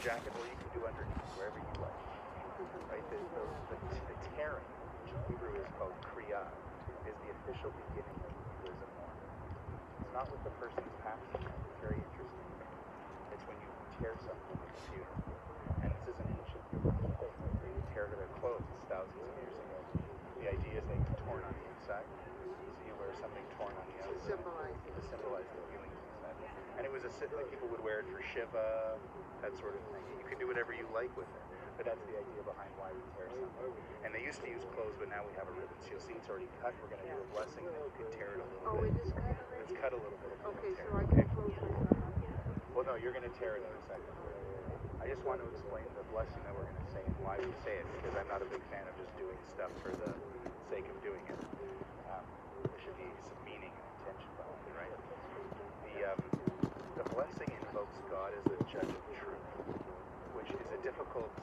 jacket, or you can do underneath, wherever you like. Right? The tearing, which in Hebrew is called kriyah, is the official beginning of Judaism. It's not with the person's passion. It's very interesting. It's when you tear something with a funeral. And this is an ancient biblical thing. They would tear their clothes thousands of years ago. The idea is they were torn on the inside. So you wear something torn on the outside. To symbolize the feelings inside. And it was like people would wear it for Shiva, that sort of thing. You can do whatever you like with it. But that's the idea behind why we tear something. And they used to use clothes, but now we have a ribbon. So you'll see it's already cut. We're going to do a blessing, and then you can tear it a little bit. Oh, it is cut already? It's cut a little bit. Okay, so I can close my mouth. Well, no, you're going to tear it in a second. I just want to explain the blessing that we're going to say and why we say it, because I'm not a big fan of just doing stuff for the sake of doing it. There should be some meaning and intention behind it, right? The blessing invokes God as a judge of truth, which is a difficult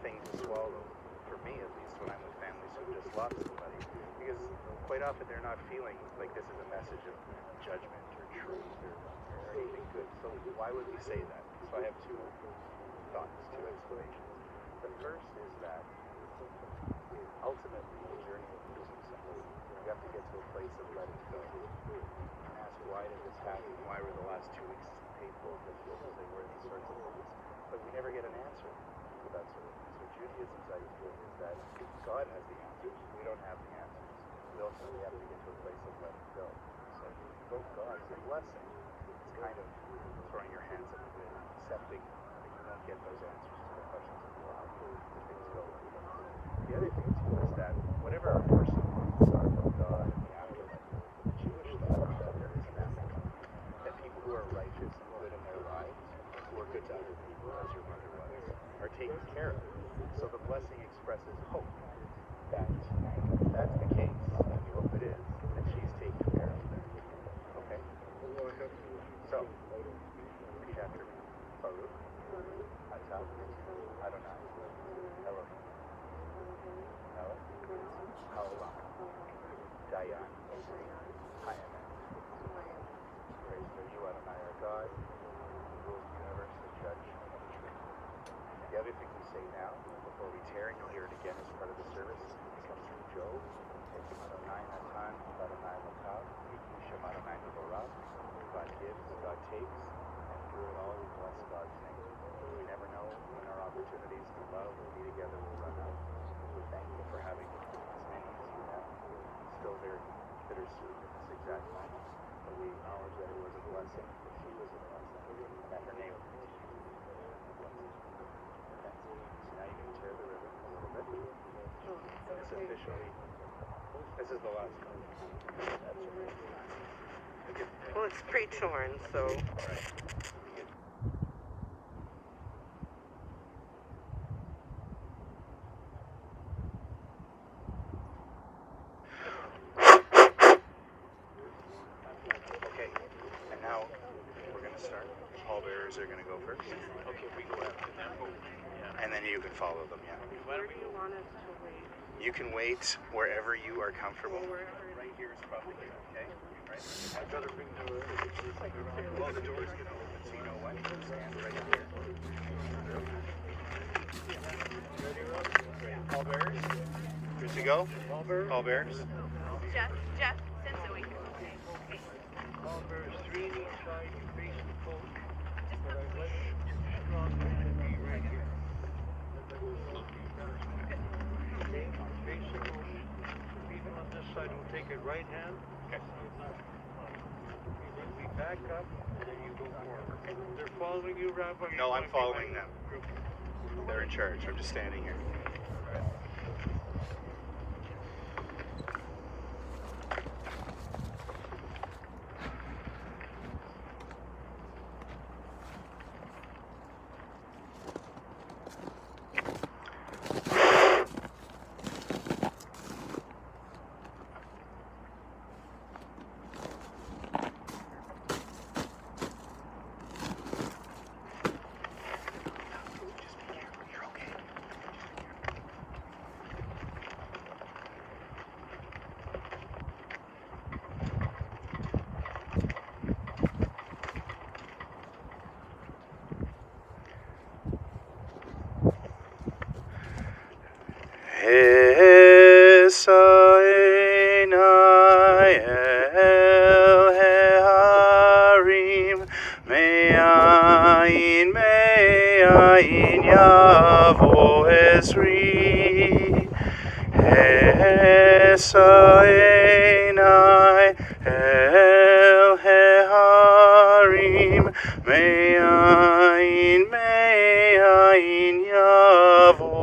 thing to swallow, for me at least, when I'm with families who just lost somebody, because quite often they're not feeling like this is a message of judgment or truth or anything good. So why would we say that? So I have two thoughts, two explanations. The first is that ultimately the journey of losing somebody, you have to get to a place of letting go and ask, why did this happen? Why were the last 2 weeks painful, difficult as they were, these sorts of things? But we never get an answer to that sort of thing. So Judaism's idea is that God has the answers. We don't have the answers. We ultimately have to get to a place of letting go. So if you invoke God as a blessing, it's kind of throwing your hands up a bit, accepting that you don't get those answers to the questions of why things go like that. The other thing too is that whatever our personal beliefs are about God and the afterlife, the Jewish thought is that there is an afterlife. That people who are righteous and good in their lives, who are good to other people, as your mother was, are taken care of. So the blessing expresses hope that if that's the case, and we hope it is, that she's taken care of. Okay? So, repeat after me. Baruch, Atah, Adonai, Elohim, Melech, Haolam, Dayan, Hayamet. Praise to you, Adonai, our God, who rules the universe, the judge of the truth. The other thing we say now, before we tear, and you'll hear it again as part of the service, it comes from Job. It's Adonai Natan, Adonai Lakav, Shem Adonai Nevorav. God gives, God takes, and through it all we bless God's name. We never know when our opportunities to love or be together will run out. We're thankful for having as many as you have. It's still very bittersweet at this exact moment, but we acknowledge that it was a blessing, that she was a blessing, and that her name will continue to be a blessing. Okay? So now you can tear the ribbon a little bit. It's officially, this is the last one. That's right. Well, it's pre-torn, so... All right. Okay, and now we're going to start. The pallbearers are going to go first. Okay, we go after them. Yeah. And then you can follow them, yeah. Where do you want us to wait? You can wait wherever you are comfortable. Wherever. Right here is probably good, okay? Right? I've got to bring the Well, the door's going to open, so you know what? Stand right here. Pallbearers? Good to go? Pallbearers? Jeff, send Zoe here. Okay. Pallbearers, 3 on each side, you face the post. But I've let it strong to be right here. Okay, face the post. People on this side will take it right hand. Okay. We back up, and then you go forward. They're following you, Rabah? No, I'm following them. They're in charge. I'm just standing here. Me'ayin yavo Ezri Esa Einai El Heharim Me'ayin yavo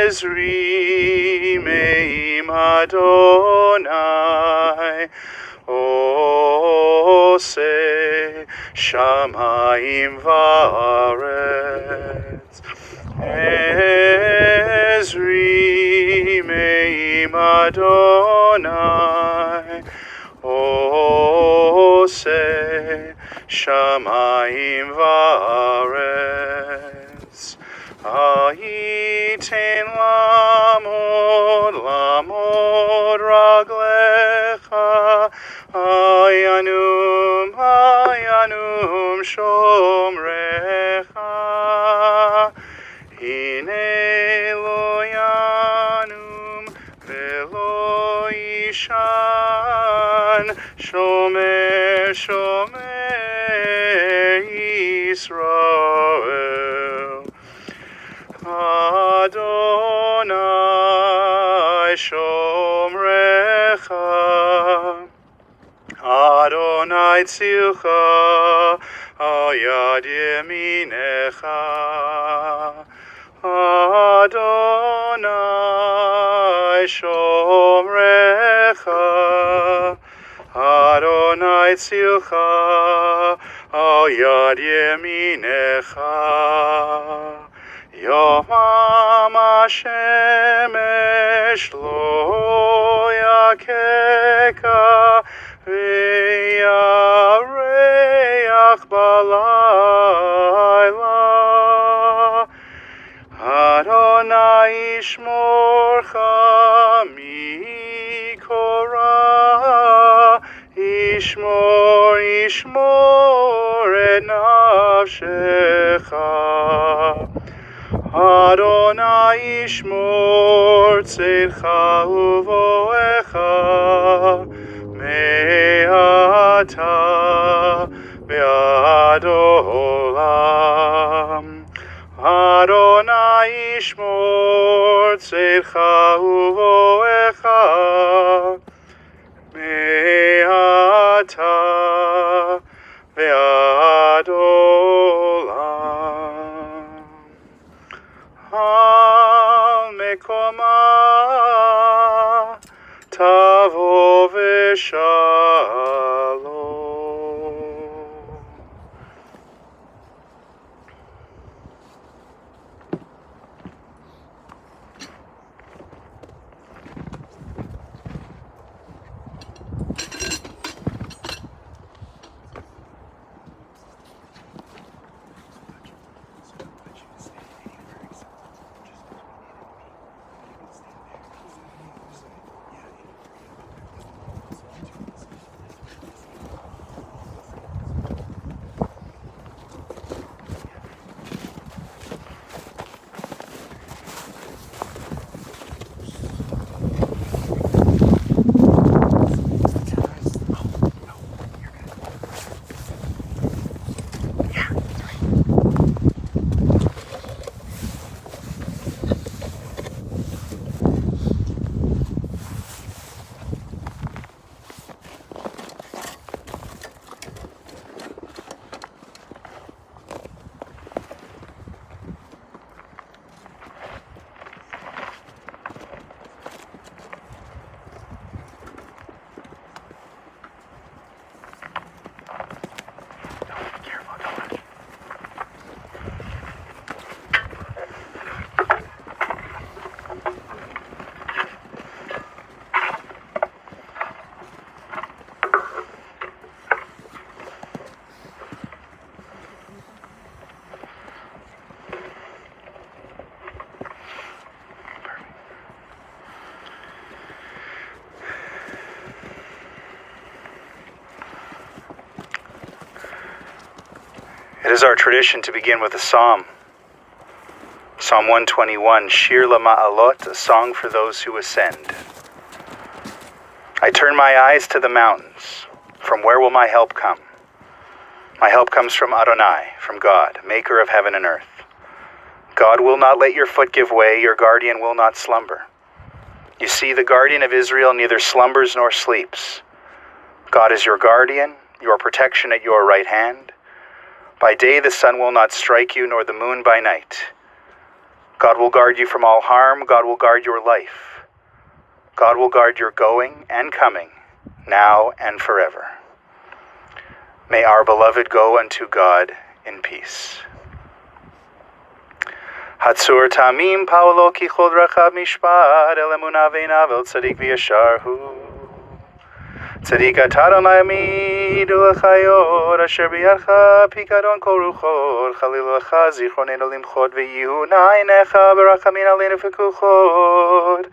Ezri Me'im Adonai Ose Shamayim Va'aretz Ezri Me'im Adonai Ose Shamayim Va'aretz Ayitin lamod raglecha Hayanum shomrecha Hine lo yanum velo ishan Shomer Yisrael Adonai shomrecha Adonai tzilcha al yad yeminecha Adonai shomrecha Adonai tzilcha al yad yeminecha Yomam HaShemesh lo yakeka V'yareach balayla Adonai yishmorcha mikora Yishmor et nafshecha Adonai yishmor tzedcha uvoecha me'ata ve'ad olam. Adonai yishmor tzedcha uvoecha me'ata ve'ad olam. Al mekoma tavo v'shalom. It is our tradition to begin with a psalm. Psalm 121, Shir LaMa'alot, a song for those who ascend. I turn my eyes to the mountains. From where will my help come? My help comes from Adonai, from God, maker of heaven and earth. God will not let your foot give way, your guardian will not slumber. You see, the guardian of Israel neither slumbers nor sleeps. God is your guardian, your protection at your right hand. By day the sun will not strike you, nor the moon by night. God will guard you from all harm. God will guard your life. God will guard your going and coming, now and forever. May our beloved go unto God in peace. Hatzur tamim paulo kichod rachav mishpat el emunah ve'inav el tzadik v'yashar hu. Tzadik atar l'yamid u'l'chayot asher biyadcha pikadon kol ruchot chalil lecha zichronenu limchot ve'yihu na'einecha berachamim aleinu v'kuchot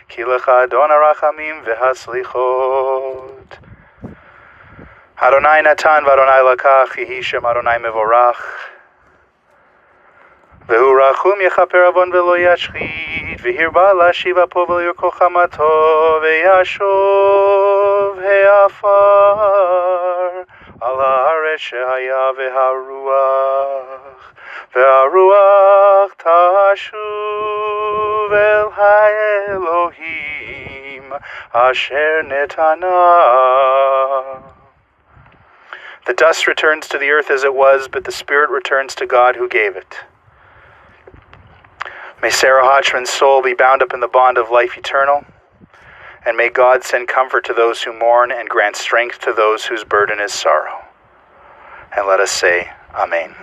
ki lecha Adon harachamim v'haslichot. Adonai natan v'Adonai lakach yehi shem Adonai mevorach. Vehu rachum yechaper avon velo yashchit v'hirba lashiv apo v'lo yirkoch hamato v'yashov he'afar al haaretz shehaya v'haruach tashuv el ha'elohim asher netana. The dust returns to the earth as it was, but the spirit returns to God who gave it. May Sara Hochman's soul be bound up in the bond of life eternal, and may God send comfort to those who mourn and grant strength to those whose burden is sorrow. And let us say, Amen.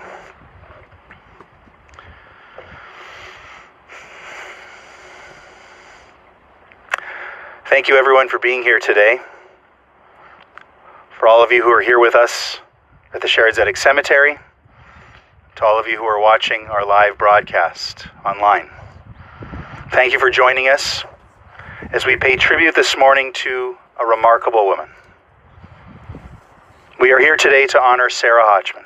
Thank you everyone for being here today. For all of you who are here with us at the Shaarey Zedek Cemetery, to all of you who are watching our live broadcast online. Thank you for joining us as we pay tribute this morning to a remarkable woman. We are here today to honor Sara Hochman.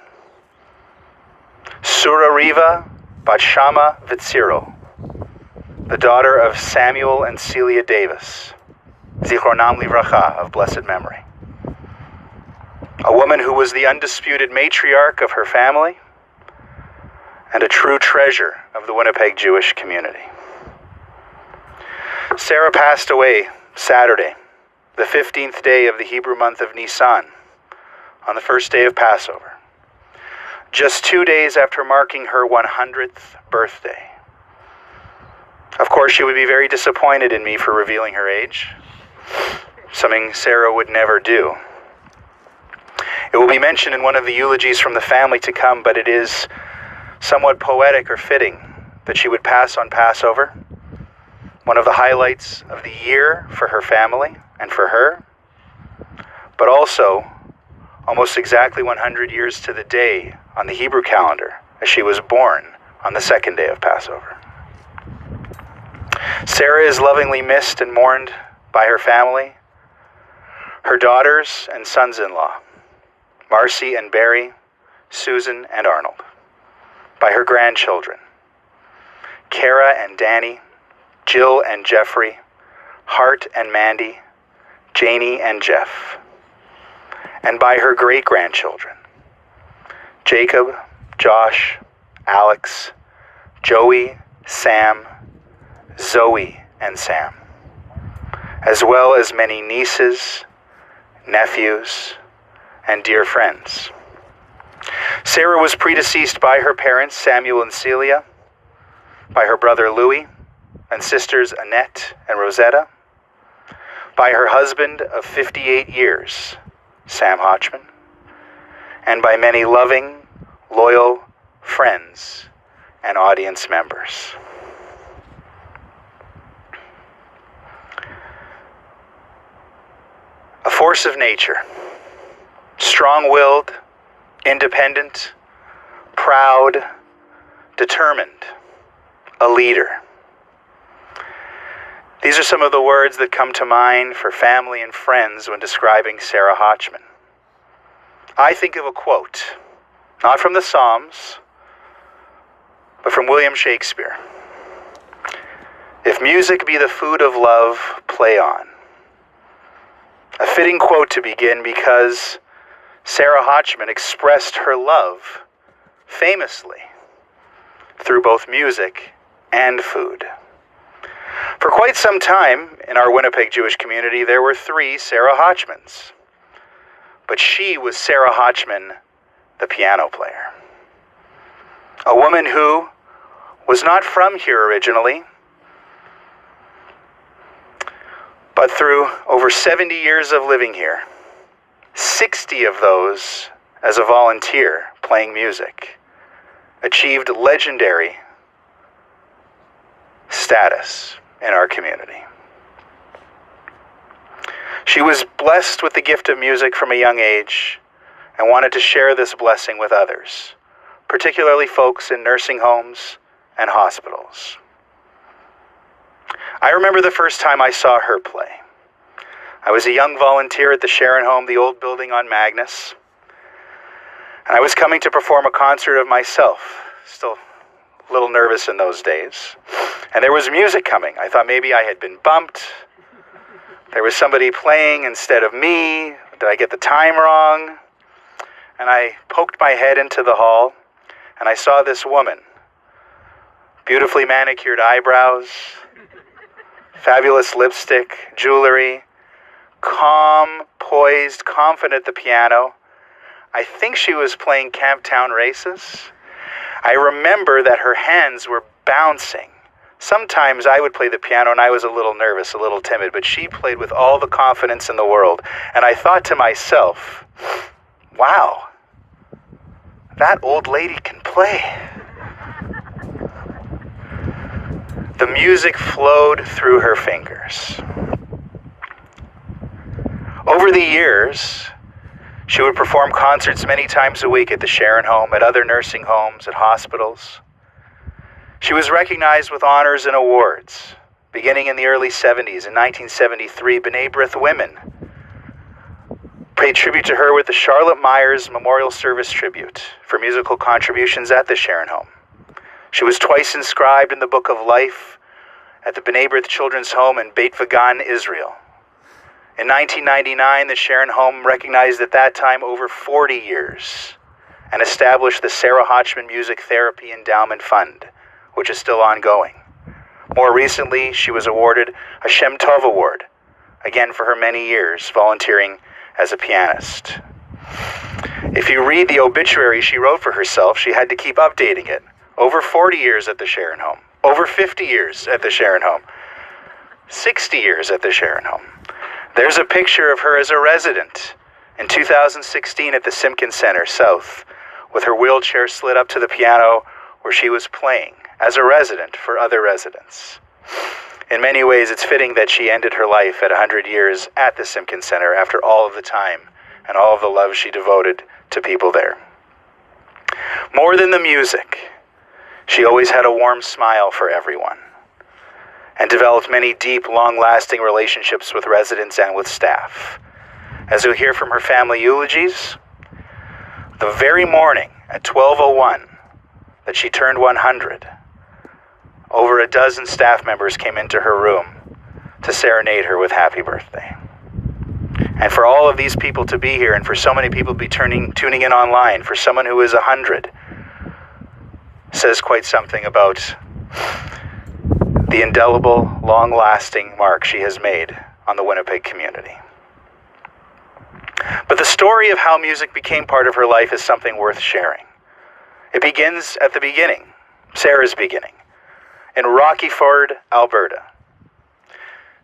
Sura Riva bat Shama Vitziro, the daughter of Samuel and Celia Davis, Zichronam Livracha, of blessed memory. A woman who was the undisputed matriarch of her family and a true treasure of the Winnipeg Jewish community. Sara passed away Saturday, the 15th day of the Hebrew month of Nisan, on the first day of Passover, just 2 days after marking her 100th birthday. Of course, she would be very disappointed in me for revealing her age, something Sara would never do. It will be mentioned in one of the eulogies from the family to come, but it is somewhat poetic or fitting that she would pass on Passover, one of the highlights of the year for her family and for her, but also almost exactly 100 years to the day on the Hebrew calendar as she was born on the second day of Passover. Sara is lovingly missed and mourned by her family, her daughters and sons-in-law, Marcy and Barry, Susan and Arnold, by her grandchildren, Kara and Danny, Jill and Jeffrey, Hart and Mandy, Janie and Jeff, and by her great-grandchildren, Jacob, Josh, Alex, Joey, Sam, Zoe, and Sam, as well as many nieces, nephews, and dear friends. Sara was predeceased by her parents, Samuel and Celia, by her brother Louis, and sisters Annette and Rosetta, by her husband of 58 years, Sam Hochman, and by many loving, loyal friends and audience members. A force of nature, strong-willed, independent, proud, determined, a leader. These are some of the words that come to mind for family and friends when describing Sara Hochman. I think of a quote, not from the Psalms, but from William Shakespeare. "If music be the food of love, play on." A fitting quote to begin because Sara Hochman expressed her love famously through both music and food. For quite some time in our Winnipeg Jewish community, there were 3 Sara Hochmans. But she was Sara Hochman, the piano player. A woman who was not from here originally, but through over 70 years of living here, 60 of those as a volunteer playing music, achieved legendary status in our community. She was blessed with the gift of music from a young age and wanted to share this blessing with others, particularly folks in nursing homes and hospitals. I remember the first time I saw her play. I was a young volunteer at the Sharon home, the old building on Magnus, and I was coming to perform a concert of myself, still a little nervous in those days. And there was music coming. I thought maybe I had been bumped. There was somebody playing instead of me. Did I get the time wrong? And I poked my head into the hall, and I saw this woman. Beautifully manicured eyebrows, fabulous lipstick, jewelry, calm, poised, confident at the piano. I think she was playing Camptown Races. I remember that her hands were bouncing. Sometimes I would play the piano and I was a little nervous, a little timid, but she played with all the confidence in the world. And I thought to myself, wow, that old lady can play. The music flowed through her fingers. Over the years, she would perform concerts many times a week at the Sharon home, at other nursing homes, at hospitals. She was recognized with honors and awards. Beginning in the early 70s, in 1973, B'nai B'rith women paid tribute to her with the Charlotte Myers Memorial Service Tribute for musical contributions at the Sharon home. She was twice inscribed in the Book of Life at the B'nai B'rith Children's Home in Beit Vagan, Israel. In 1999, the Sharon home recognized at that time over 40 years and established the Sara Hochman Music Therapy Endowment Fund, which is still ongoing. More recently, she was awarded a Shem Tov Award, again for her many years volunteering as a pianist. If you read the obituary she wrote for herself, she had to keep updating it. Over 40 years at the Sharon home, over 50 years at the Sharon home, 60 years at the Sharon home. There's a picture of her as a resident in 2016 at the Simpkins Center South, with her wheelchair slid up to the piano where she was playing as a resident for other residents. In many ways, it's fitting that she ended her life at 100 years at the Simpkins Center after all of the time and all of the love she devoted to people there. More than the music, she always had a warm smile for everyone and developed many deep, long-lasting relationships with residents and with staff. As you'll hear from her family eulogies, the very morning at 12:01 that she turned 100, over a dozen staff members came into her room to serenade her with happy birthday. And for all of these people to be here, and for so many people to be tuning in online, for someone who is 100, says quite something about the indelible, long-lasting mark she has made on the Winnipeg community. But the story of how music became part of her life is something worth sharing. It begins at the beginning, Sara's beginning, in Rocky Ford, Alberta.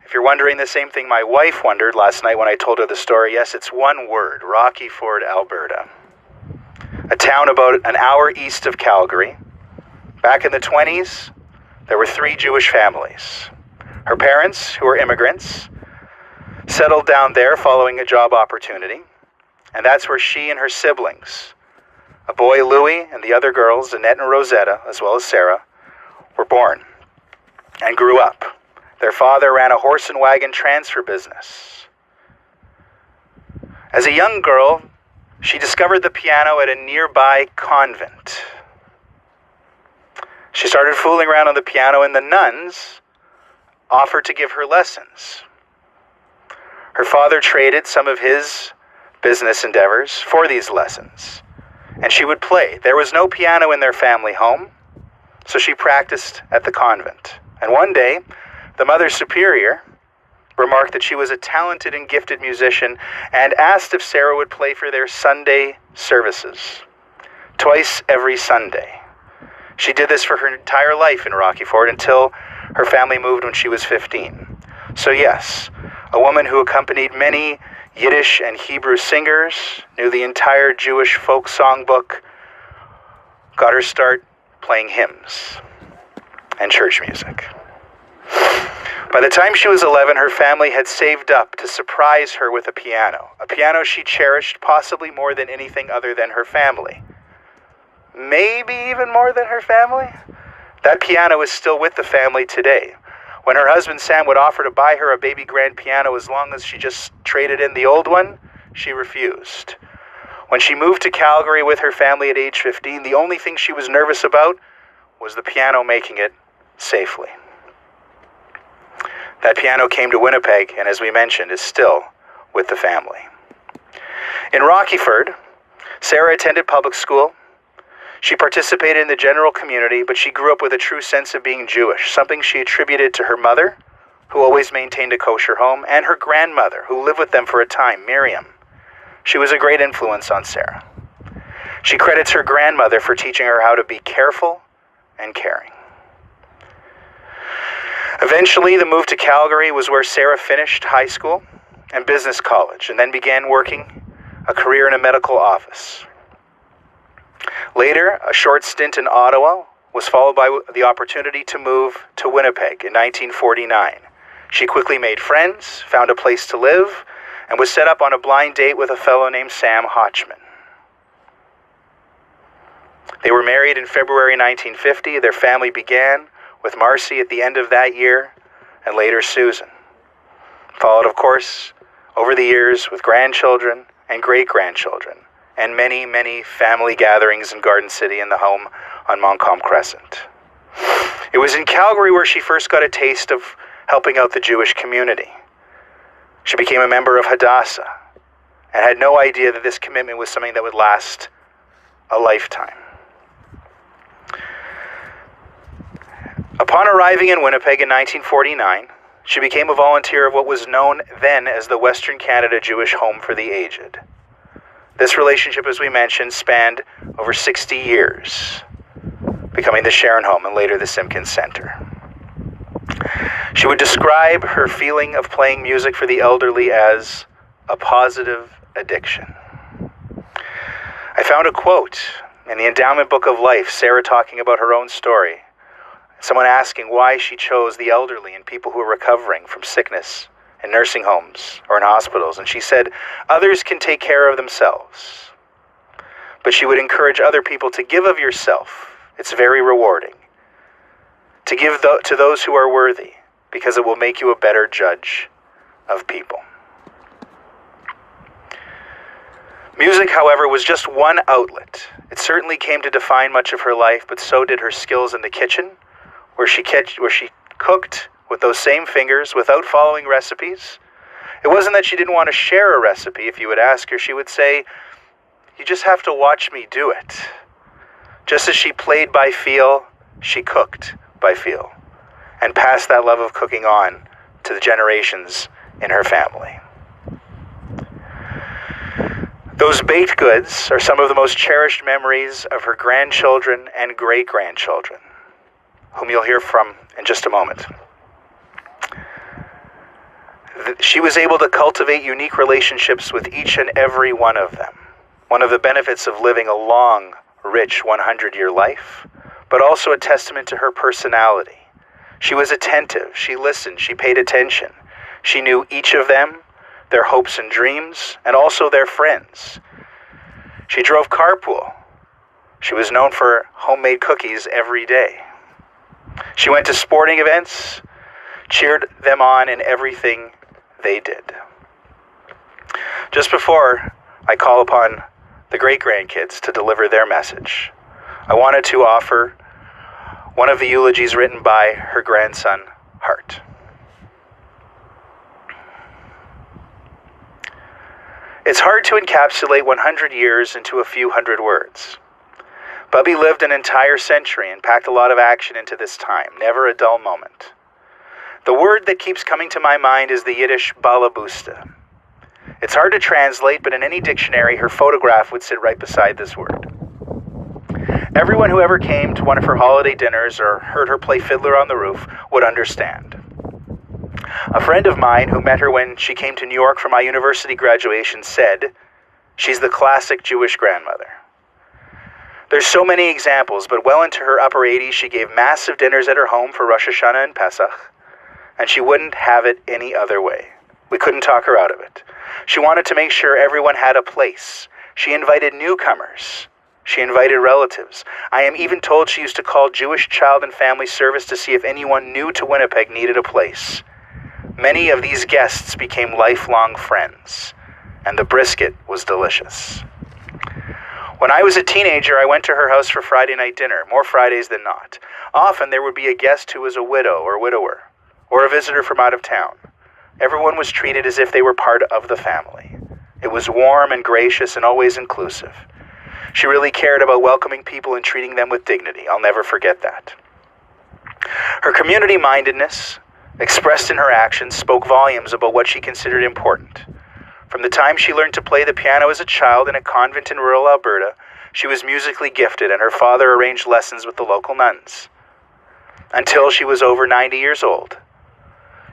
If you're wondering the same thing my wife wondered last night when I told her the story, yes, it's one word, Rocky Ford, Alberta. A town about an hour east of Calgary. Back in the 20s, there were 3 Jewish families. Her parents, who were immigrants, settled down there following a job opportunity, and that's where she and her siblings, a boy Louis and the other girls, Annette and Rosetta, as well as Sarah, were born and grew up. Their father ran a horse and wagon transfer business. As a young girl, she discovered the piano at a nearby convent. She started fooling around on the piano, and the nuns offered to give her lessons. Her father traded some of his business endeavors for these lessons. And she would play. There was no piano in their family home, so she practiced at the convent. And one day, the Mother Superior remarked that she was a talented and gifted musician and asked if Sara would play for their Sunday services, twice every Sunday. She did this for her entire life in Rocky Ford until her family moved when she was 15. So yes, a woman who accompanied many Yiddish and Hebrew singers, knew the entire Jewish folk songbook, got her start playing hymns and church music. By the time she was 11, her family had saved up to surprise her with a piano she cherished possibly more than anything other than her family. Maybe even more than her family? That piano is still with the family today. When her husband Sam would offer to buy her a baby grand piano as long as she just traded in the old one, she refused. When she moved to Calgary with her family at age 15, the only thing she was nervous about was the piano making it safely. That piano came to Winnipeg and, as we mentioned, is still with the family. In Rockyford, Sara attended public school. She participated in the general community, but she grew up with a true sense of being Jewish, something she attributed to her mother, who always maintained a kosher home, and her grandmother, who lived with them for a time, Miriam. She was a great influence on Sara. She credits her grandmother for teaching her how to be careful and caring. Eventually, the move to Calgary was where Sara finished high school and business college, and then began working a career in a medical office. Later, a short stint in Ottawa was followed by the opportunity to move to Winnipeg in 1949. She quickly made friends, found a place to live, and was set up on a blind date with a fellow named Sara Hochman. They were married in February 1950. Their family began with Marcy at the end of that year, and later Susan. Followed, of course, over the years with grandchildren and great-grandchildren, and many, many family gatherings in Garden City in the home on Montcalm Crescent. It was in Calgary where she first got a taste of helping out the Jewish community. She became a member of Hadassah and had no idea that this commitment was something that would last a lifetime. Upon arriving in Winnipeg in 1949, she became a volunteer of what was known then as the Western Canada Jewish Home for the Aged. This relationship, as we mentioned, spanned over 60 years, becoming the Sharon Home and later the Simpkins Center. She would describe her feeling of playing music for the elderly as a positive addiction. I found a quote in the Endowment Book of Life, Sara talking about her own story. Someone asking why she chose the elderly and people who are recovering from sickness in nursing homes or in hospitals. And she said, others can take care of themselves, but she would encourage other people to give of yourself. It's very rewarding. To give to those who are worthy, because it will make you a better judge of people. Music, however, was just one outlet. It certainly came to define much of her life, but so did her skills in the kitchen, where she cooked with those same fingers without following recipes. It wasn't that she didn't want to share a recipe. If you would ask her, she would say, you just have to watch me do it. Just as she played by feel, she cooked by feel, and passed that love of cooking on to the generations in her family. Those baked goods are some of the most cherished memories of her grandchildren and great-grandchildren, whom you'll hear from in just a moment. She was able to cultivate unique relationships with each and every one of them. One of the benefits of living a long, rich 100-year life, but also a testament to her personality. She was attentive, she listened, she paid attention. She knew each of them, their hopes and dreams, and also their friends. She drove carpool. She was known for homemade cookies every day. She went to sporting events, cheered them on in everything they did. Just before I call upon the great-grandkids to deliver their message, I wanted to offer one of the eulogies written by her grandson, Hart. It's hard to encapsulate 100 years into a few hundred words. Bubby lived an entire century and packed a lot of action into this time, never a dull moment. The word that keeps coming to my mind is the Yiddish balabusta. It's hard to translate, but in any dictionary, her photograph would sit right beside this word. Everyone who ever came to one of her holiday dinners or heard her play Fiddler on the Roof would understand. A friend of mine who met her when she came to New York for my university graduation said, "She's the classic Jewish grandmother." There's so many examples, but well into her upper 80s, she gave massive dinners at her home for Rosh Hashanah and Pesach, and she wouldn't have it any other way. We couldn't talk her out of it. She wanted to make sure everyone had a place. She invited newcomers. She invited relatives. I am even told she used to call Jewish Child and Family Service to see if anyone new to Winnipeg needed a place. Many of these guests became lifelong friends, and the brisket was delicious. When I was a teenager, I went to her house for Friday night dinner, more Fridays than not. Often there would be a guest who was a widow or widower, or a visitor from out of town. Everyone was treated as if they were part of the family. It was warm and gracious and always inclusive. She really cared about welcoming people and treating them with dignity. I'll never forget that. Her community-mindedness, expressed in her actions, spoke volumes about what she considered important. From the time she learned to play the piano as a child in a convent in rural Alberta, she was musically gifted, and her father arranged lessons with the local nuns. Until she was over 90 years old,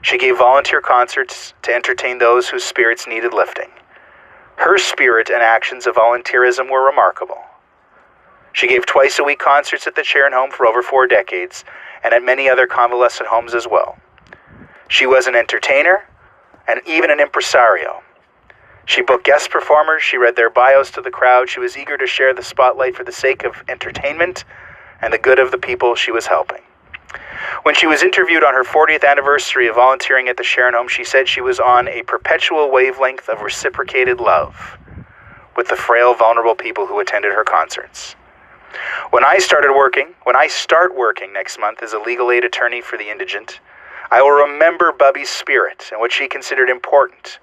she gave volunteer concerts to entertain those whose spirits needed lifting. Her spirit and actions of volunteerism were remarkable. She gave twice-a-week concerts at the Sharon home for over 4 decades, and at many other convalescent homes as well. She was an entertainer and even an impresario. She booked guest performers, she read their bios to the crowd, she was eager to share the spotlight for the sake of entertainment and the good of the people she was helping. When she was interviewed on her 40th anniversary of volunteering at the Sharon home, she said she was on a perpetual wavelength of reciprocated love with the frail, vulnerable people who attended her concerts. When I start working next month as a legal aid attorney for the indigent, I will remember Bubby's spirit and what she considered important,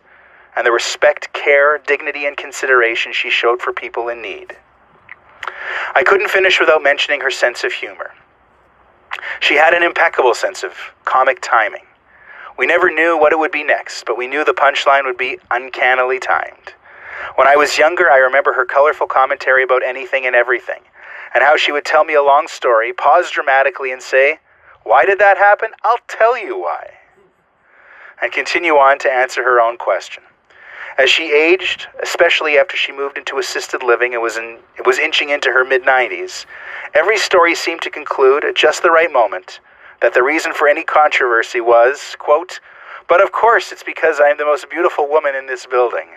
and the respect, care, dignity, and consideration she showed for people in need. I couldn't finish without mentioning her sense of humor. She had an impeccable sense of comic timing. We never knew what it would be next, but we knew the punchline would be uncannily timed. When I was younger, I remember her colorful commentary about anything and everything, and how she would tell me a long story, pause dramatically and say, "Why did that happen? I'll tell you why," and continue on to answer her own question. As she aged, especially after she moved into assisted living and was inching into her mid-90s, every story seemed to conclude at just the right moment that the reason for any controversy was, quote, "But of course it's because I am the most beautiful woman in this building."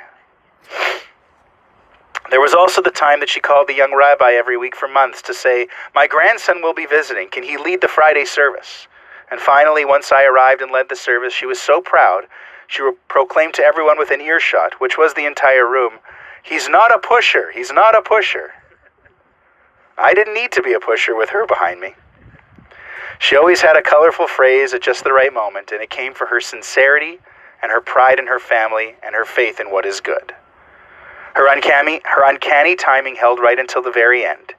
There was also the time that she called the young rabbi every week for months to say, "My grandson will be visiting. Can he lead the Friday service?" And finally, once I arrived and led the service, she was so proud, she proclaimed to everyone within earshot, which was the entire room, "He's not a pusher. He's not a pusher." I didn't need to be a pusher with her behind me. She always had a colorful phrase at just the right moment, and it came from her sincerity and her pride in her family and her faith in what is good. Her uncanny timing held right until the very end.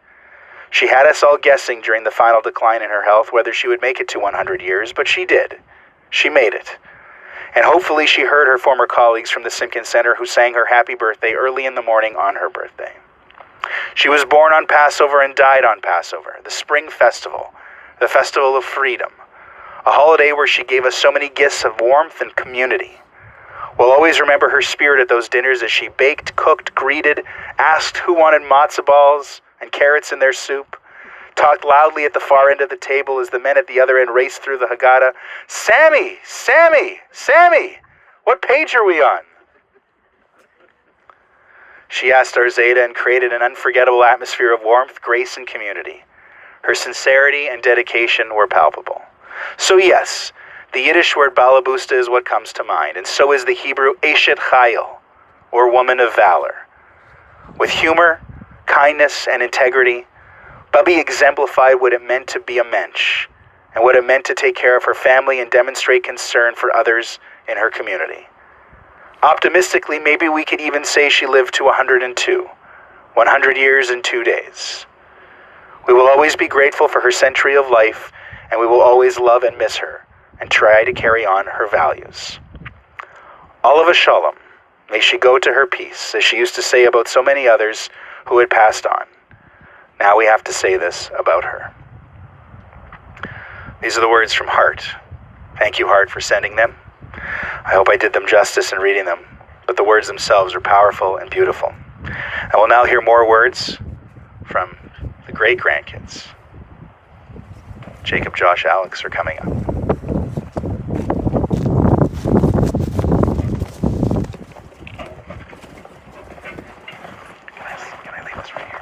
She had us all guessing during the final decline in her health whether she would make it to 100 years, but she did. She made it. And hopefully she heard her former colleagues from the Simpkin Center who sang her happy birthday early in the morning on her birthday. She was born on Passover and died on Passover, the spring festival, the festival of freedom, a holiday where she gave us so many gifts of warmth and community. We'll always remember her spirit at those dinners as she baked, cooked, greeted, asked who wanted matzo balls and carrots in their soup, talked loudly at the far end of the table as the men at the other end raced through the Haggadah. "Sammy! Sammy! Sammy! What page are we on?" She asked our Zedek and created an unforgettable atmosphere of warmth, grace, and community. Her sincerity and dedication were palpable. So yes, the Yiddish word balabusta is what comes to mind, and so is the Hebrew eshet chayil, or woman of valor. With humor, kindness, and integrity, Bubby exemplified what it meant to be a mensch, and what it meant to take care of her family and demonstrate concern for others in her community. Optimistically, maybe we could even say she lived to 102, 100 years and 2 days. We will always be grateful for her century of life, and we will always love and miss her, and try to carry on her values. All of us Shalom. May she go to her peace, as she used to say about so many others who had passed on. Now we have to say this about her. These are the words from Heart. Thank you, Heart, for sending them. I hope I did them justice in reading them, but the words themselves are powerful and beautiful. I will now hear more words from the great-grandkids. Jacob, Josh, Alex are coming up. Can I leave this right here?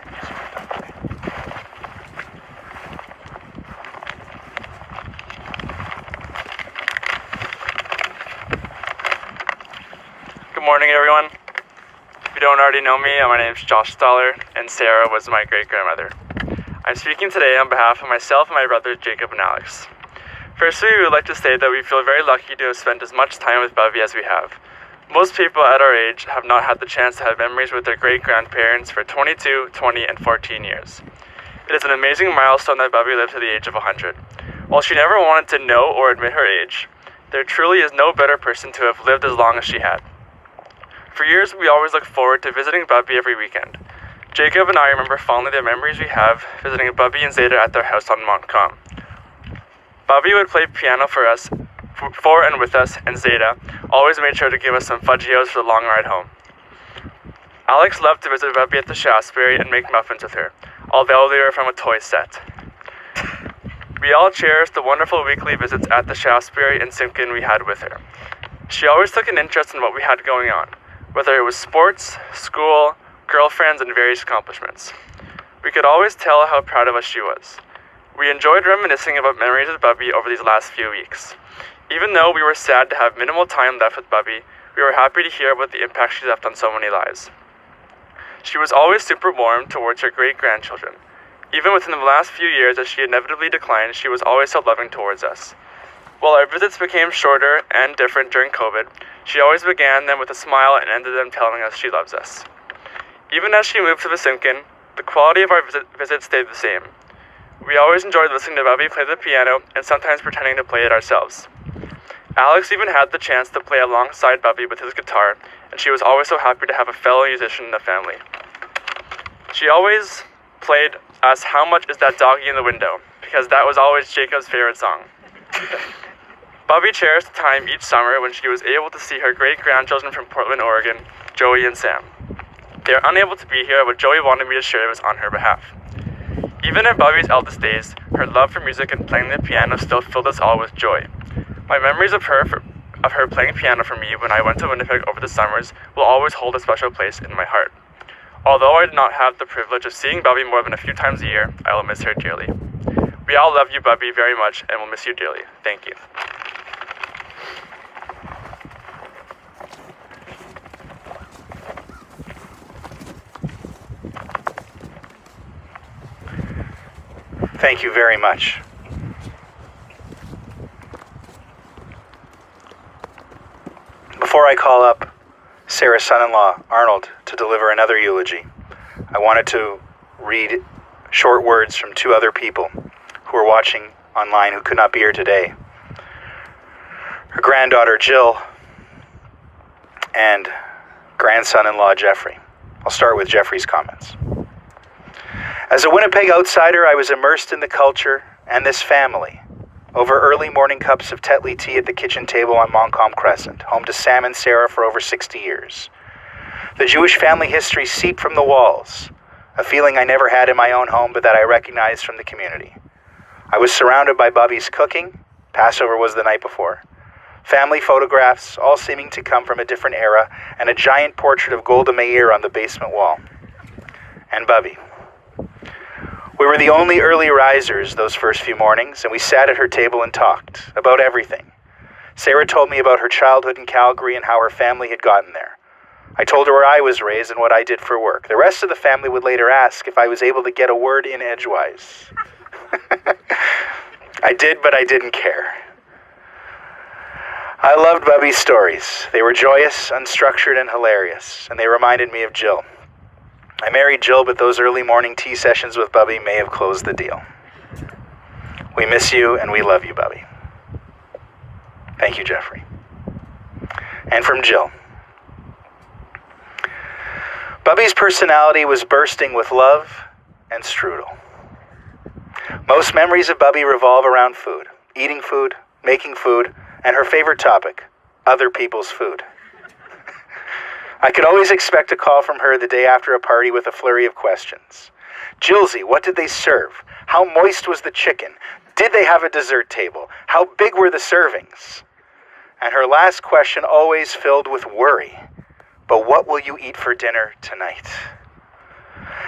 Good morning, everyone. If you don't already know me, my name is Josh Stoller, and Sarah was my great-grandmother. I'm speaking today on behalf of myself and my brothers Jacob and Alex. Firstly, we would like to state that we feel very lucky to have spent as much time with Bubby as we have. Most people at our age have not had the chance to have memories with their great-grandparents for 22, 20, and 14 years. It is an amazing milestone that Bubby lived to the age of 100. While she never wanted to know or admit her age, there truly is no better person to have lived as long as she had. For years, we always looked forward to visiting Bubby every weekend. Jacob and I remember fondly the memories we have visiting Bubby and Zedek at their house on Montcalm. Bubby would play piano for us, for and with us, and Zedek always made sure to give us some fudgios for the long ride home. Alex loved to visit Bubby at the Shaarey and make muffins with her, although they were from a toy set. We all cherished the wonderful weekly visits at the Shaarey and Simkin we had with her. She always took an interest in what we had going on, whether it was sports, school, girlfriends, and various accomplishments. We could always tell how proud of us she was. We enjoyed reminiscing about memories with Bubby over these last few weeks. Even though we were sad to have minimal time left with Bubby, we were happy to hear about the impact she left on so many lives. She was always super warm towards her great-grandchildren. Even within the last few years as she inevitably declined, she was always so loving towards us. While our visits became shorter and different during COVID, she always began them with a smile and ended them telling us she loves us. Even as she moved to the Simkin, the quality of our visits stayed the same. We always enjoyed listening to Bubby play the piano and sometimes pretending to play it ourselves. Alex even had the chance to play alongside Bubby with his guitar, and she was always so happy to have a fellow musician in the family. She always played us How Much Is That Doggy in the Window, because that was always Jacob's favorite song. Bubby cherished the time each summer when she was able to see her great-grandchildren from Portland, Oregon, Joey and Sam. They are unable to be here, but Joey wanted me to share this on her behalf. Even in Bubby's eldest days, her love for music and playing the piano still filled us all with joy. My memories of her playing piano for me when I went to Winnipeg over the summers will always hold a special place in my heart. Although I did not have the privilege of seeing Bubby more than a few times a year, I will miss her dearly. We all love you, Bubby, very much, and will miss you dearly. Thank you. Thank you very much. Before I call up Sarah's son-in-law, Arnold, to deliver another eulogy, I wanted to read short words from two other people who are watching online who could not be here today. Her granddaughter, Jill, and grandson-in-law, Jeffrey. I'll start with Jeffrey's comments. As a Winnipeg outsider, I was immersed in the culture and this family over early morning cups of Tetley tea at the kitchen table on Montcalm Crescent, home to Sam and Sarah for over 60 years. The Jewish family history seeped from the walls, a feeling I never had in my own home but that I recognized from the community. I was surrounded by Bubby's cooking. Passover was the night before. Family photographs, all seeming to come from a different era, and a giant portrait of Golda Meir on the basement wall. And Bubby. We were the only early risers those first few mornings, and we sat at her table and talked about everything. Sarah told me about her childhood in Calgary and how her family had gotten there. I told her where I was raised and what I did for work. The rest of the family would later ask if I was able to get a word in edgewise. I did, but I didn't care. I loved Bubby's stories. They were joyous, unstructured, and hilarious, and they reminded me of Jill. I married Jill, but those early morning tea sessions with Bubby may have closed the deal. We miss you, and we love you, Bubby. Thank you, Jeffrey. And from Jill. Bubby's personality was bursting with love and strudel. Most memories of Bubby revolve around food, eating food, making food, and her favorite topic, other people's food. I could always expect a call from her the day after a party with a flurry of questions. Jillsy, what did they serve? How moist was the chicken? Did they have a dessert table? How big were the servings? And her last question always filled with worry. But what will you eat for dinner tonight?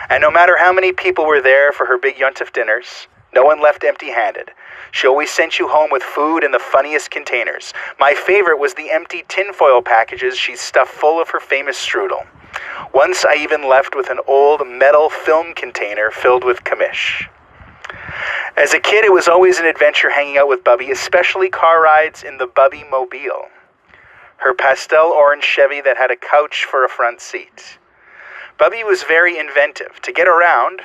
And no matter how many people were there for her big Yontif dinners, no one left empty-handed. She always sent you home with food in the funniest containers. My favorite was the empty tinfoil packages she stuffed full of her famous strudel. Once I even left with an old metal film container filled with commish. As a kid, it was always an adventure hanging out with Bubby, especially car rides in the Bubby Mobile. Her pastel orange Chevy that had a couch for a front seat. Bubby was very inventive. To get around,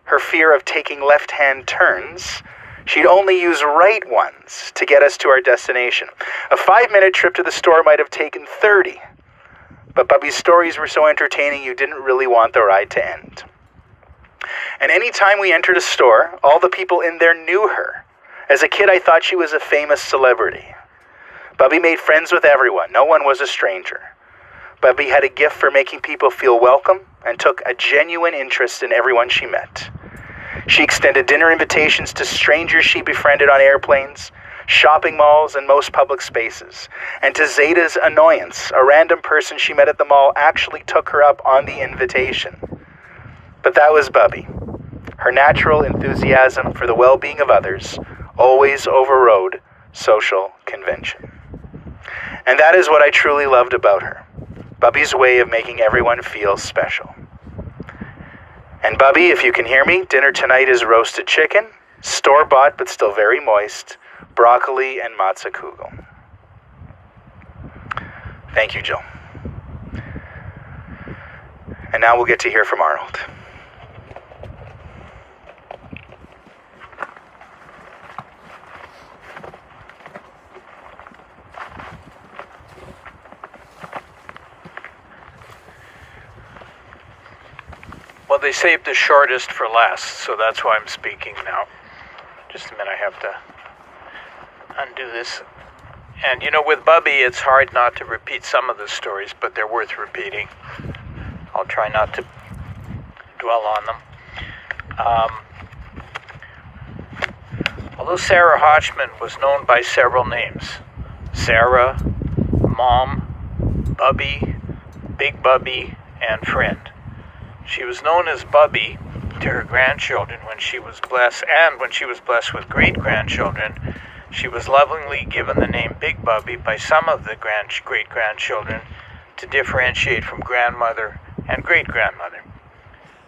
her fear of taking left-hand turns, she'd only use right ones to get us to our destination. A 5-minute trip to the store might have taken 30. But Bubby's stories were so entertaining you didn't really want the ride to end. And any time we entered a store, all the people in there knew her. As a kid, I thought she was a famous celebrity. Bubby made friends with everyone. No one was a stranger. Bubby had a gift for making people feel welcome and took a genuine interest in everyone she met. She extended dinner invitations to strangers she befriended on airplanes, shopping malls, and most public spaces. And to Zeta's annoyance, a random person she met at the mall actually took her up on the invitation. But that was Bubby. Her natural enthusiasm for the well-being of others always overrode social convention. And that is what I truly loved about her. Bubby's way of making everyone feel special. And Bubby, if you can hear me, dinner tonight is roasted chicken, store-bought but still very moist, broccoli, and matzah kugel. Thank you, Jill. And now we'll get to hear from Arnold. Well, they saved the shortest for last, so that's why I'm speaking now. Just a minute, I have to undo this. And you know, with Bubby, it's hard not to repeat some of the stories, but they're worth repeating. I'll try not to dwell on them. Although Sara Hochman was known by several names, Sara, Mom, Bubby, Big Bubby, and Friend. She was known as Bubby to her grandchildren when she was blessed, and when she was blessed with great-grandchildren, she was lovingly given the name Big Bubby by some of the great-grandchildren to differentiate from grandmother and great-grandmother.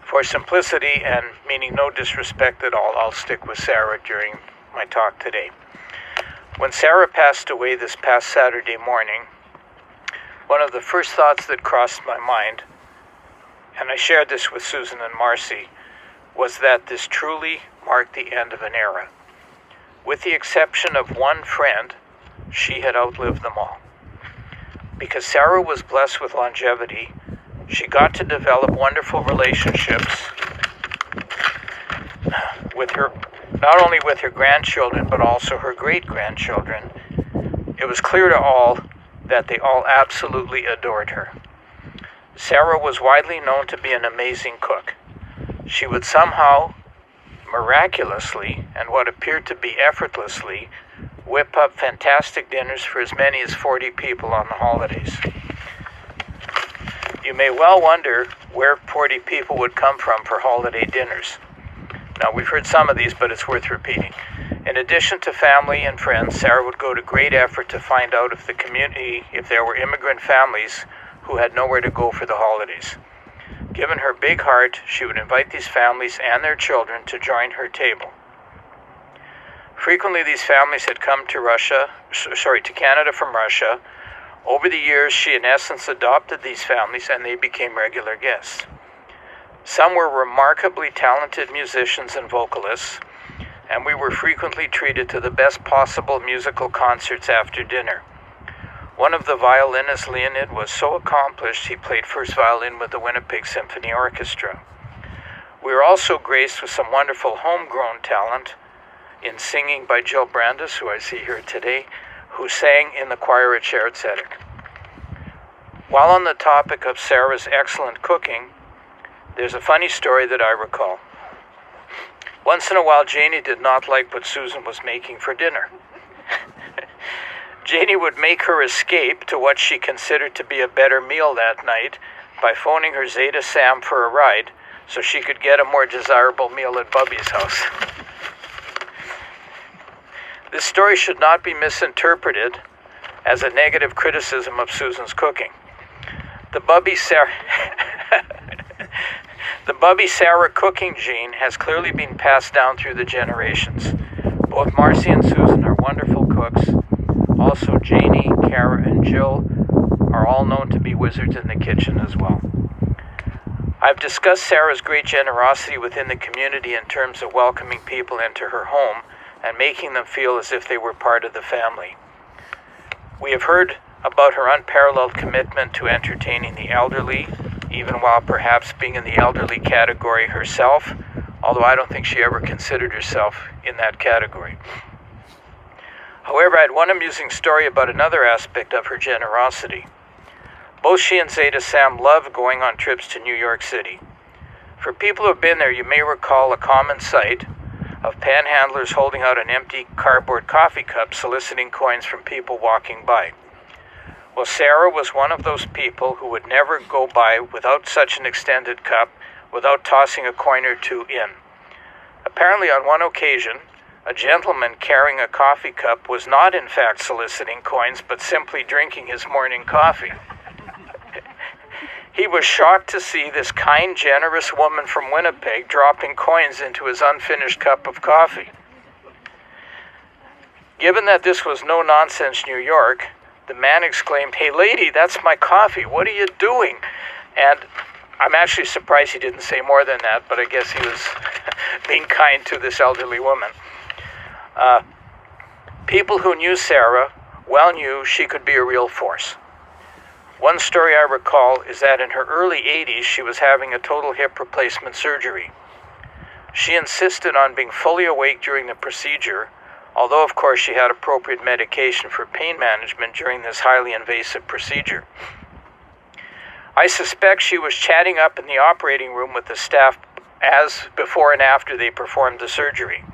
For simplicity and meaning no disrespect at all, I'll stick with Sara during my talk today. When Sara passed away this past Saturday morning, one of the first thoughts that crossed my mind, and I shared this with Susan and Marcy, was that this truly marked the end of an era. With the exception of one friend, she had outlived them all. Because Sara was blessed with longevity, she got to develop wonderful relationships with her, not only with her grandchildren, but also her great-grandchildren. It was clear to all that they all absolutely adored her. Sara was widely known to be an amazing cook. She would somehow, miraculously, and what appeared to be effortlessly, whip up fantastic dinners for as many as 40 people on the holidays. You may well wonder where 40 people would come from for holiday dinners. Now, we've heard some of these, but it's worth repeating. In addition to family and friends, Sara would go to great effort to find out if the community, if there were immigrant families who had nowhere to go for the holidays. Given her big heart, she would invite these families and their children to join her table. Frequently, these families had come to Canada from Russia. Over the years, she in essence adopted these families and they became regular guests. Some were remarkably talented musicians and vocalists, and we were frequently treated to the best possible musical concerts after dinner. One of the violinists, Leonid, was so accomplished he played first violin with the Winnipeg Symphony Orchestra. We were also graced with some wonderful homegrown talent in singing by Jill Brandis, who I see here today, who sang in the choir at Zedek. While on the topic of Sarah's excellent cooking, there's a funny story that I recall. Once in a while, Janie did not like what Susan was making for dinner. Janie would make her escape to what she considered to be a better meal that night by phoning her Zeta Sam for a ride so she could get a more desirable meal at Bubby's house. This story should not be misinterpreted as a negative criticism of Susan's cooking. The Bubby Sara cooking gene has clearly been passed down through the generations. Both Marcy and Susan are wonderful cooks. Also, Janie, Kara, and Jill are all known to be wizards in the kitchen as well. I've discussed Sarah's great generosity within the community in terms of welcoming people into her home and making them feel as if they were part of the family. We have heard about her unparalleled commitment to entertaining the elderly, even while perhaps being in the elderly category herself, although I don't think she ever considered herself in that category. However, I had one amusing story about another aspect of her generosity. Both she and Zeta Sam loved going on trips to New York City. For people who have been there, you may recall a common sight of panhandlers holding out an empty cardboard coffee cup soliciting coins from people walking by. Well, Sarah was one of those people who would never go by without such an extended cup, without tossing a coin or two in. Apparently, on one occasion, a gentleman carrying a coffee cup was not in fact soliciting coins, but simply drinking his morning coffee. He was shocked to see this kind, generous woman from Winnipeg dropping coins into his unfinished cup of coffee. Given that this was no-nonsense New York, the man exclaimed, "Hey lady, that's my coffee, what are you doing?" And I'm actually surprised he didn't say more than that, but I guess he was being kind to this elderly woman. People who knew Sarah well knew she could be a real force. One story I recall is that in her early 80s, she was having a total hip replacement surgery. She insisted on being fully awake during the procedure, although of course she had appropriate medication for pain management during this highly invasive procedure. I suspect she was chatting up in the operating room with the staff as before and after they performed the surgery.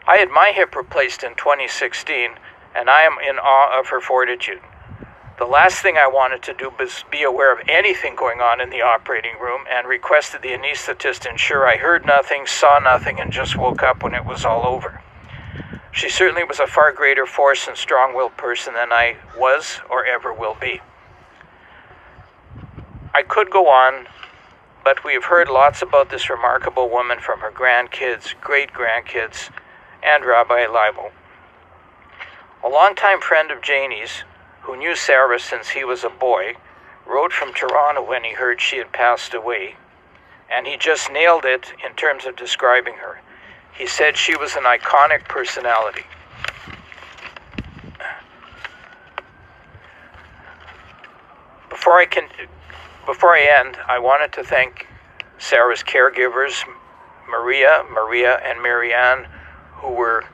I had my hip replaced in 2016, and I am in awe of her fortitude. The last thing I wanted to do was be aware of anything going on in the operating room and requested the anesthetist ensure I heard nothing, saw nothing, and just woke up when it was all over. She certainly was a far greater force and strong-willed person than I was or ever will be. I could go on, but we have heard lots about this remarkable woman from her grandkids, great-grandkids, and Rabbi Leibel. A longtime friend of Janie's, who knew Sarah since he was a boy, wrote from Toronto when he heard she had passed away, and he just nailed it in terms of describing her. He said she was an iconic personality. Before I end, I wanted to thank Sarah's caregivers, Maria, and Marianne, who were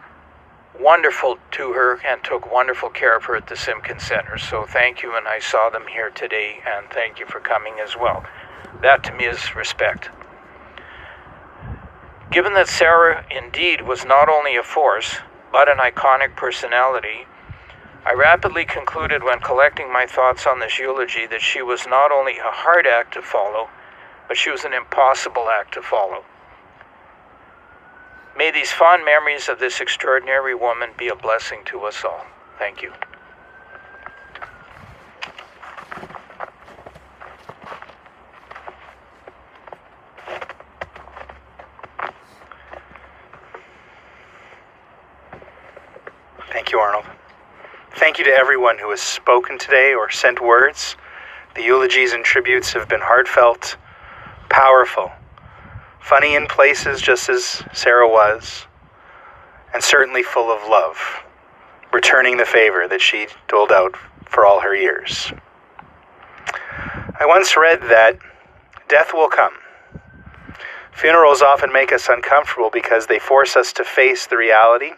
wonderful to her and took wonderful care of her at the Simkin Center. So thank you, and I saw them here today, and thank you for coming as well. That to me is respect. Given that Sarah indeed was not only a force, but an iconic personality, I rapidly concluded when collecting my thoughts on this eulogy that she was not only a hard act to follow, but she was an impossible act to follow. May these fond memories of this extraordinary woman be a blessing to us all. Thank you. Thank you, Arnold. Thank you to everyone who has spoken today or sent words. The eulogies and tributes have been heartfelt, powerful, funny in places just as Sara was, and certainly full of love, returning the favor that she doled out for all her years. I once read that death will come. Funerals often make us uncomfortable because they force us to face the reality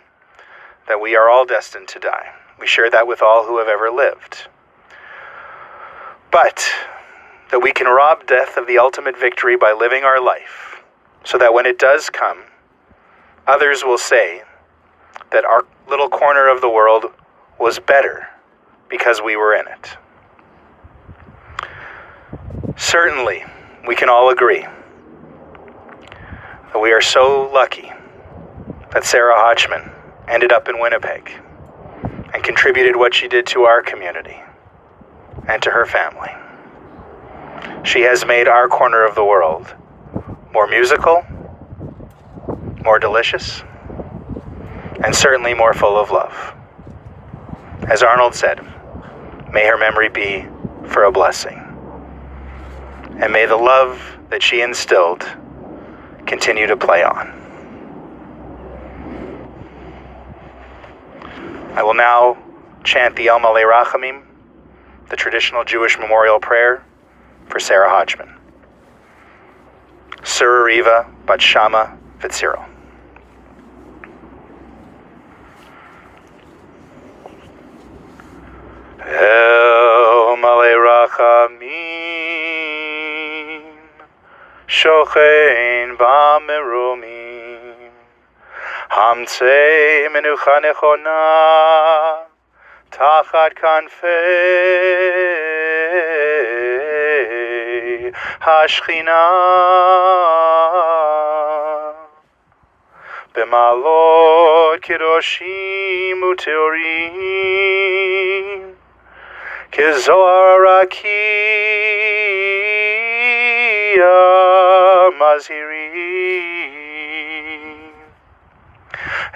that we are all destined to die. We share that with all who have ever lived. But that we can rob death of the ultimate victory by living our life, so that when it does come, others will say that our little corner of the world was better because we were in it. Certainly, we can all agree that we are so lucky that Sara Hochman ended up in Winnipeg and contributed what she did to our community and to her family. She has made our corner of the world more musical, more delicious, and certainly more full of love. As Arnold said, may her memory be for a blessing. And may the love that she instilled continue to play on. I will now chant the El Malei Rachamim, the traditional Jewish memorial prayer for Sara Hochman. Sura Riva Bat Shama Vitziro. El Malei Rachamim Shochein B'Meromim Hamtzei Menucha Nechona Tachat Kanfei Hashchina B'malot Kedoshim Uteorim Kezohar Rakia Mazirim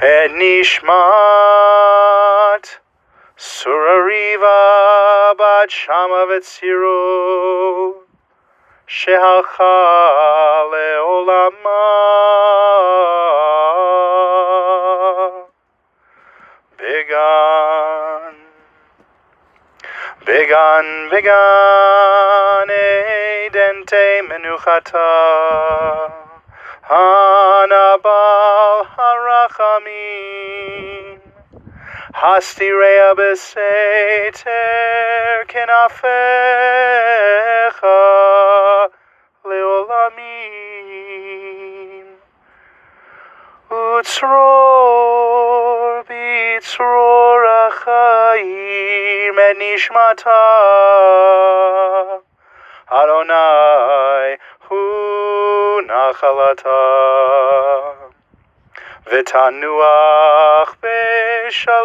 Et Nishmat Sura Riva Bat Shama Vitziro Shehalcha Leolama Began Eidente Menuchata Hanabal Harachamim Hastirea Beseter Kenafecha Leolamim Utzror Bitzror Achayim Et Nishmata Adonai Hu Nachalata V'tanuach B'Shalom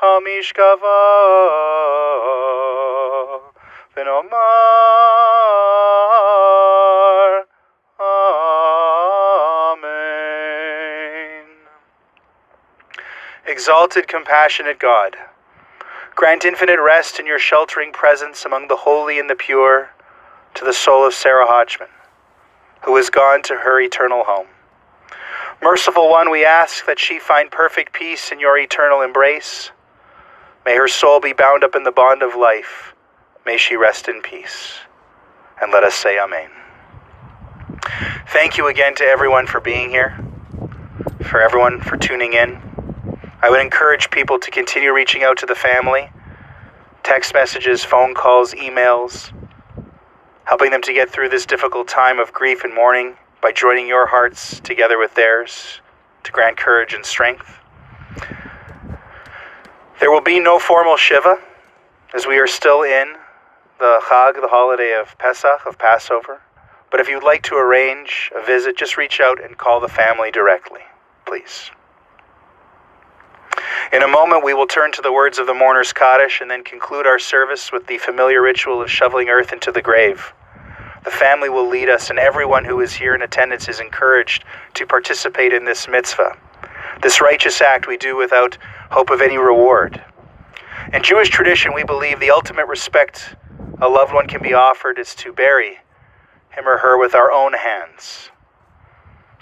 Hamishkava V'nomar Amen. Exalted, compassionate God, grant infinite rest in your sheltering presence among the holy and the pure to the soul of Sara Hochman, who is gone to her eternal home. Merciful One, we ask that she find perfect peace in your eternal embrace. May her soul be bound up in the bond of life. May she rest in peace. And let us say Amen. Thank you again to everyone for being here, for everyone for tuning in. I would encourage people to continue reaching out to the family, text messages, phone calls, emails, helping them to get through this difficult time of grief and mourning by joining your hearts together with theirs to grant courage and strength. There will be no formal Shiva, as we are still in the Chag, the holiday of Pesach, of Passover. But if you'd like to arrange a visit, just reach out and call the family directly, please. In a moment, we will turn to the words of the mourner's Kaddish and then conclude our service with the familiar ritual of shoveling earth into the grave. The family will lead us, and everyone who is here in attendance is encouraged to participate in this mitzvah. This righteous act we do without hope of any reward. In Jewish tradition, we believe the ultimate respect a loved one can be offered is to bury him or her with our own hands,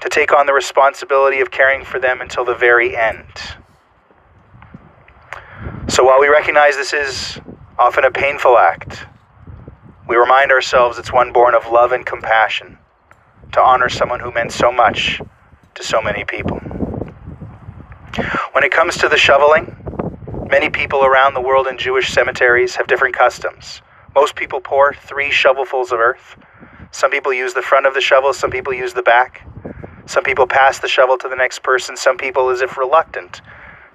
to take on the responsibility of caring for them until the very end. So while we recognize this is often a painful act, we remind ourselves it's one born of love and compassion to honor someone who meant so much to so many people. When it comes to the shoveling, many people around the world in Jewish cemeteries have different customs. Most people pour 3 shovelfuls of earth. Some people use the front of the shovel, some people use the back. Some people pass the shovel to the next person. Some people, as if reluctant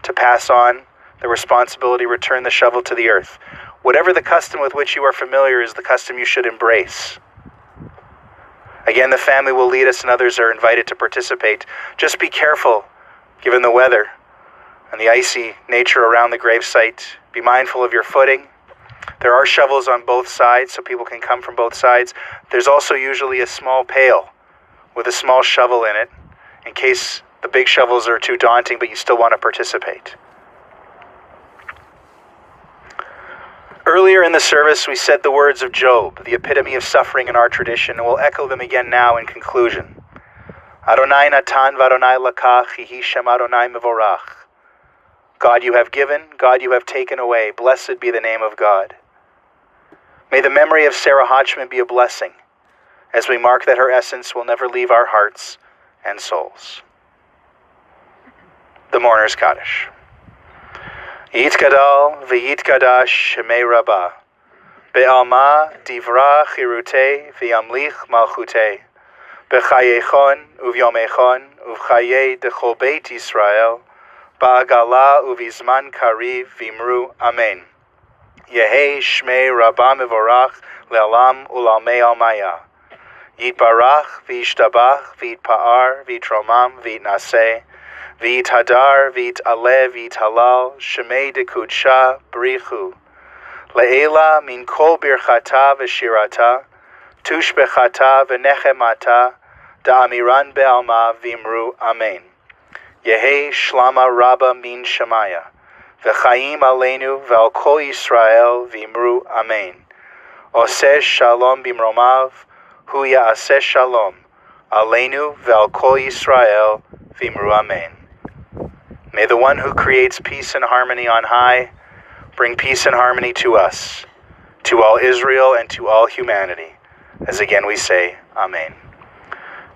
to pass on the responsibility, return the shovel to the earth. Whatever the custom with which you are familiar is the custom you should embrace. Again, the family will lead us and others are invited to participate. Just be careful, given the weather and the icy nature around the gravesite. Be mindful of your footing. There are shovels on both sides, so people can come from both sides. There's also usually a small pail with a small shovel in it, in case the big shovels are too daunting, but you still want to participate. Earlier in the service, we said the words of Job, the epitome of suffering in our tradition, and we'll echo them again now in conclusion. Adonai natan v'Adonai lakach, Yehi shem Adonai mevorach. God, you have given, God, you have taken away. Blessed be the name of God. May the memory of Sara Hochman be a blessing, as we mark that her essence will never leave our hearts and souls. The Mourner's Kaddish. Yitgadal v'yitgadash shemei Rabah, be'alma divra chirutei v'yamlich malchutei, b'chayechon uv'yomechon uv'chayei dechol beit Yisrael, ba'agala uv'izman kariv v'imru amen. Yehei shmei Rabah mevorach le'alam u'lalmei almaya. Yitbarach v'yishtabach v'yitpa'ar v'yitromam v'yitnaseh v'yithadar v'yit'aleh v'yithalal shemei dekudsha b'richu le'ela min kol birchata v'shirata tushbechata v'nechemata da'amiran be'alma v'imru amen. Yehei shlama Rabah min shemaya v'chaim aleinu v'al kol Yisrael v'imru amen. Oseh shalom b'mromav hu ya'aseh shalom aleinu v'al kol Yisrael v'imru amen. May the one who creates peace and harmony on high bring peace and harmony to us, to all Israel and to all humanity, as again we say, amen.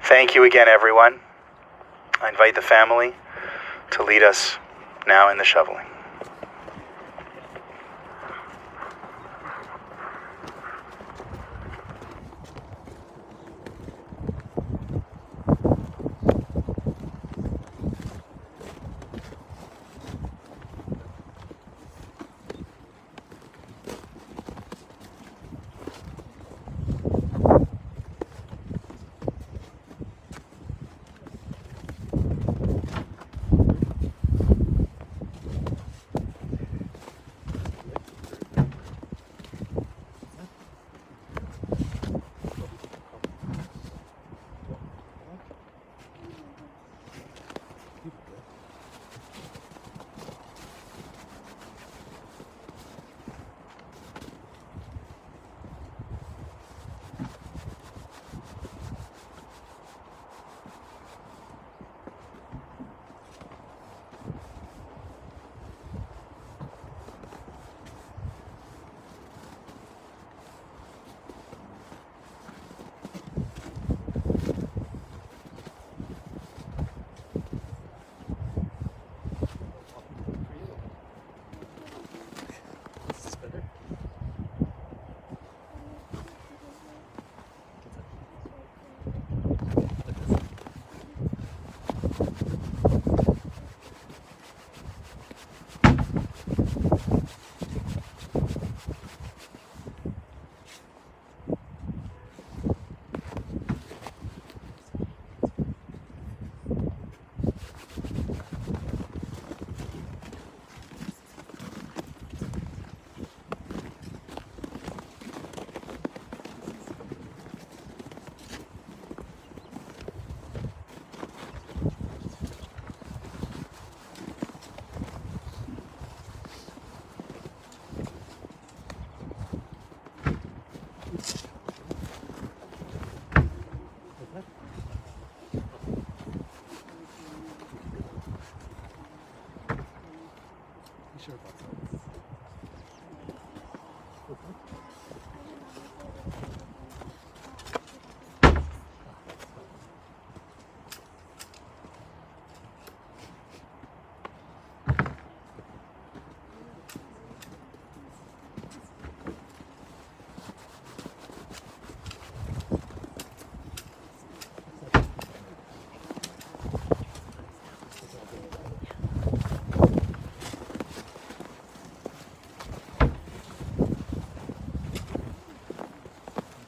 Thank you again, everyone. I invite the family to lead us now in the shoveling. Let's